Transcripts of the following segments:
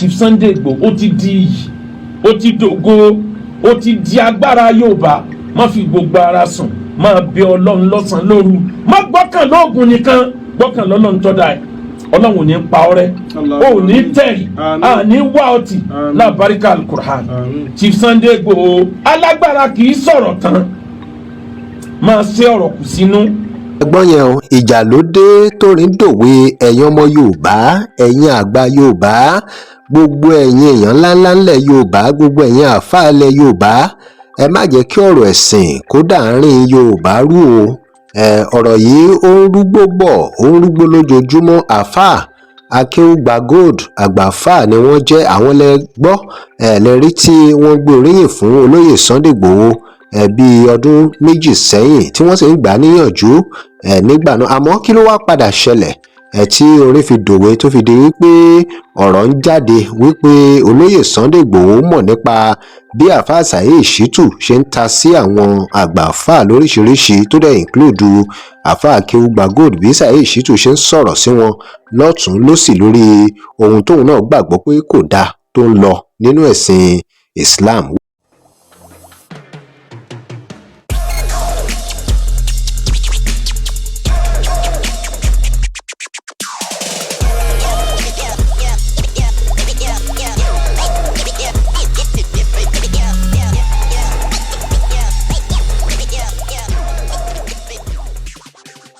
Chief Sunday Igboho ó ti di iyì, ó ti dògo, ó ti di agbára Yorùbá. Má fi gbogbo ara sùn, máa bẹ Ọlọ́run lọ́sàn lóru, má gbọ́kàn lóògùn nìkan, gbọ́kàn lọ́lọ́run tó dá ẹ. Ọlọ́run ò ní pa ọ́ rẹ́, ó ní tẹ̀rí, àní wá ọtí lábáríkà Al-Qur'an. Chief Sunday Igboho alágbára kì í sọ̀rọ̀ tán, máa ṣe ọ̀rọ̀ kù sínú. ẹgbọ́n yẹn o, ìjà ló dé torin dòwe. ẹ̀yin ọmọ Yorùbá, ẹ̀yin àgbà Yorùbá, gbogbo ẹ̀yin èèyàn ńláńlá ńlẹ̀ Yorùbá, gbogbo ẹ̀yin àáfàá ilẹ̀ Yorùbá, ẹ má jẹ́ kí ọ̀rọ̀ ẹ̀sìn kó dàárín Yorùbá rú o. ọ̀rọ̀ yìí ó ń rúgbó bọ̀, ó ń rúgbó lójoojúmọ́. àáfàá Akeugbagold àgbàfáà ni wọ́n jẹ́. àwọn lẹ gbọ́ lẹ́rí tí wọ́n gbé oríyìn fún olóyè Sunday Igboho bí ọdún méjì sẹ́yìn tí wọ́n sì ń gbà á níyànjú nígbà náà. àmọ́ kí ló wá padà ṣẹlẹ̀ tí orin fi dòwe tó fi di wípé ọ̀rọ̀ ń jáde wípé olóyè Sunday Igboho mọ̀ nípa bí àfáà Saheed Shittu ṣe ń ta sí àwọn àgbàfáà lóríṣiríṣi tó dẹ̀ include àfáà Akeugbagold, bí Saheed Shittu ṣe ń sọ̀rọ̀ sí wọn lọ́tún lósì lórí ohun tóun náà gbàgbọ́ pé kò dáa tó ń lọ nínú ẹ̀sìn Islam.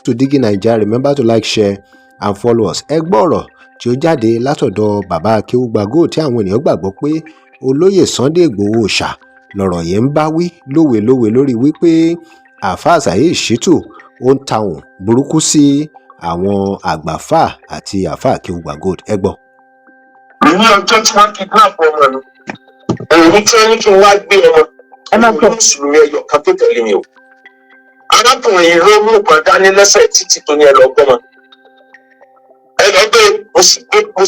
To DIGINAIJA, remember to like, share and follow us. ẹ gbọ́ ọ̀rọ̀ tí ó jáde látọ̀dọ̀ bàbá Akeugbagold tí àwọn ènìyàn gbàgbọ́ pé olóyè Sunday Igboho ṣà lọ̀rọ̀ yẹn ń bá wí lówelówe lórí wípé àfáà Saheed Shittu ó ń tahùn burúkú sí àwọn àgbàfáà àti àfáà Akeugbagold. ẹ gbọ́. ní ọjọ́ tí wọ́n kidnap ọmọ mi, èyí tí wọ́n ní kí n wá gbé ọmọ mi mùsùlùmí ẹyọ kan tó tẹ̀lé mi o. arákùnrin yìí ló mú nǹkan dání lẹ́sẹ̀ títí tó ní ẹ lọ gbọ́mọ. ẹ lọ gbé mo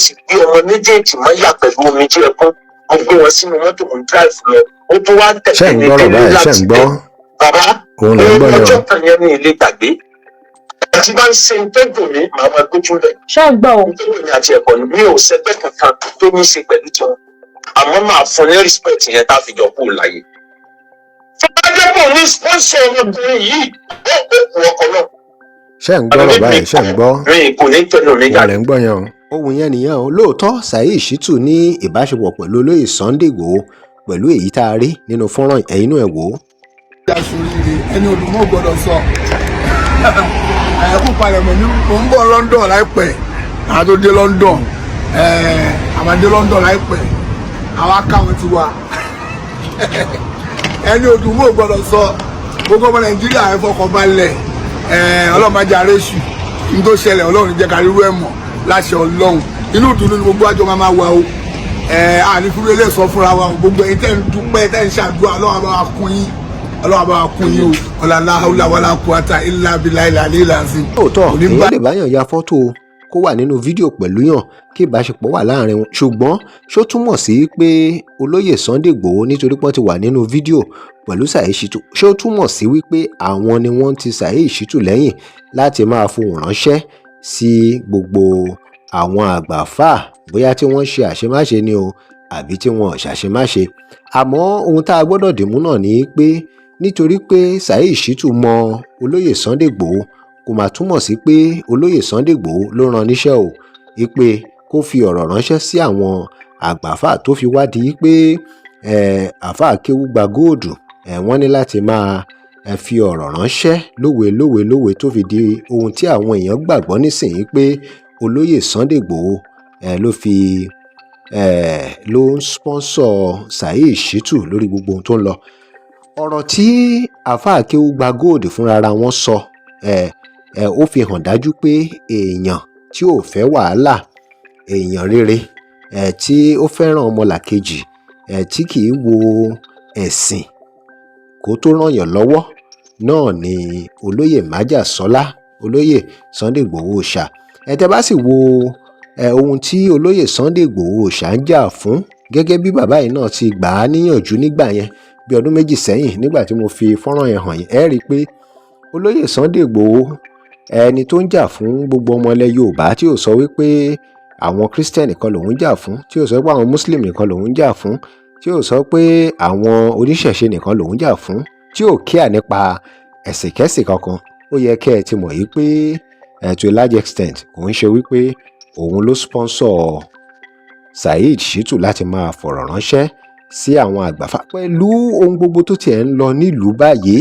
sì gbé ọmọ méjèèjì mọ́ yà pẹ̀lú omi tí ẹ kún, mo gbé wọn sínú mọ́tò mo ń drive lọ, ó tún wá tẹ̀lé mi délé láti dé. bàbá ọjọ́ kan yẹn ní ilé gbàgbé àti bá ń ṣe ń tẹ́gùn mi màá máa gbójú rẹ̀. ṣé ẹ gbọ́ o. nítorí mi àti ẹ̀kọ́ mi ò sẹ́gbẹ́ kankan tó ní í ṣe pẹ̀lú tiwọn, àmọ́ máa fún ní respect yẹn tá a fi jọ kú láyé. fúnadébò ní sponsor ọmọbìnrin yìí ó kú ọkọ náà. ṣé ń gbọ́ bàbá yìí, ṣé ń gbọ́. mi kò ní tẹnu mi jáde. ń gbọ́ yẹn o. ohun yẹn nìyẹn o. lóòótọ́ Saheed Shittu ní ìbáṣepọ̀ pẹ̀lú olóyè Sunday Igboho pẹ̀lú èyí tá a rí nínú fọ́nrán ẹ̀yìn náà ẹ̀ wò ó. ẹni olùmọ̀ gbọ́dọ̀ sọ ẹ̀kú palẹ̀mọ̀ ní mò ń bọ̀ London láìpẹ́, àwọn tó dé London àwọn dé London láìpẹ́, àwọn akáwọn ti wà ẹni olùmọ̀ gbọ́dọ̀ sọ gbogbo ọmọ Nàìjíríà ẹ fọkàn balẹ̀, ọlọ́mọdé arẹ́sù ní tó ṣẹlẹ̀ Ọlọ́run jẹ́ ká rírú ẹ̀ mọ̀ láṣẹ Ọlọ́run. inú ìdùnnú ni gbogbo àjọ máa wà o, àní fúru ilé sọ fúnra wa o, gbogbo ẹ̀yin tẹ́ ń dúpẹ́ tẹ́ ń ṣàdúrà Ọlọ́run bá wa kún yín, Ọlọ́run bá wa kún yín o, ọ̀làlá ọ̀làwàlà quwwata illa billahi al-aliyyil azim. lóòótọ́ èèyàn lè báyàn ya fọ́tò kó wà nínú fídíò pẹ̀lú yàn kí ìbáṣepọ̀ wà láàrin wọn, ṣùgbọ́n ṣó túmọ̀ sí pé olóyè Sunday Igboho nítorí pé wọ́n ti wà nínú fídíò pẹ̀lú Saheed Shittu, ṣó túmọ̀ sí wípé àwọn ni wọ́n ti Saheed Shittu lẹ́yìn láti máa fohùn ránṣẹ́ sí gbogbo àwọn àgbàfáà bóyá tí wọ́n ṣe àṣemáṣe ni o àbí tí wọ́n ṣàṣemáṣe. àmọ́ ohun tá a gbọ́dọ̀ dìmú náà ni pé nítorí pé Saheed Shittu mọ olóyè Sunday Igboho kò máa túmọ̀ sí pé olóyè Sunday Igboho ló rán níṣẹ́ o, ipe kó fi ọ̀rọ̀ ránṣẹ́ sí àwọn àgbàfáà tó fi wádìí pé àfáà Akeugbagold wọ́n ní láti máa fi ọ̀rọ̀ ránṣẹ́ lówe tó fi di ohun tí àwọn èèyàn gbàgbọ́ nísìnyí pé olóyè Sunday Igboho ló ń sponsor Saheed Shittu lórí gbogbo ohun tó ń lọ. ọ̀rọ̀ tí àfáà Akeugbagold fúnra wọn sọ ó fi hàn dájú pé èèyàn tí ò fẹ́ wàhálà, èèyàn rere tí ó fẹ́ràn ọmọlàkejì, tí kìí wo ẹ̀sìn kó tó ràn yàn lọ́wọ́ náà ni olóyè májàsọ́lá olóyè Sunday Igboho ṣà. tẹ́ bá sì wo ohun tí olóyè Sunday Igboho ṣà ń jà fún, gẹ́gẹ́ bí bàbá yìí náà ti gbà á níyànjú nígbà yẹn bí ọdún méjì sẹ́yìn nígbà tí mo fi fọ́nrán yẹn hàn yín, ẹ rí i pé olóyè Sunday Igboho ẹni tó ń jà fún gbogbo ọmọ ilẹ̀ Yorùbá tí ò sọ wípé àwọn Christian nìkan lòun jà fún, tí ò sọ pé àwọn Muslim nìkan lòun jà fún, tí ò sọ pé àwọn oníṣẹ̀ṣe nìkan lòun jà fún, tí ò kíà nípa ẹ̀sìnkẹ́sìn kankan. Ó yẹ kẹ́ ẹ ti mọ̀ yìí pé to a large extent kò ń ṣe wípé òun ló sponsor Saheed Shittu láti máa fọ̀rọ̀ ránṣẹ́ sí àwọn àgbàfà pẹ̀lú ohun gbogbo tó tiẹ̀ ń lọ nílùú báyìí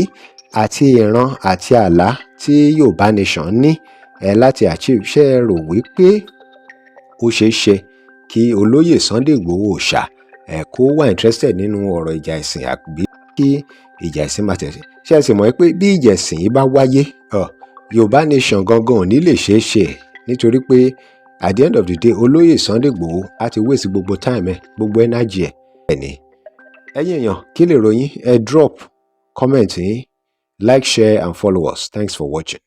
àti ìran àti àlá tí Yorùbá nation ní láti achieve. Ṣé ẹ rò wípé ó ṣeé ṣe kí olóyè Sunday Igboho Òòṣà kó wà interested nínú ọ̀rọ̀ ìjà ẹ̀sìn àbí kí ìjà ẹ̀sìn máa tẹ̀sí? Ṣé ẹ sì mọ̀ pé bí ìjà ẹ̀sìn yìí bá wáyé Yorùbá nation gangan ò ní lè ṣeé ṣe nítorí pé at the end of the day olóyè Sunday Igboho á ti waste gbogbo time gbogbo energy ẹni. Ẹ̀yin èèyàn kí lè ròyìn? Drop comment yín, like, share and follow us. Thanks for watching.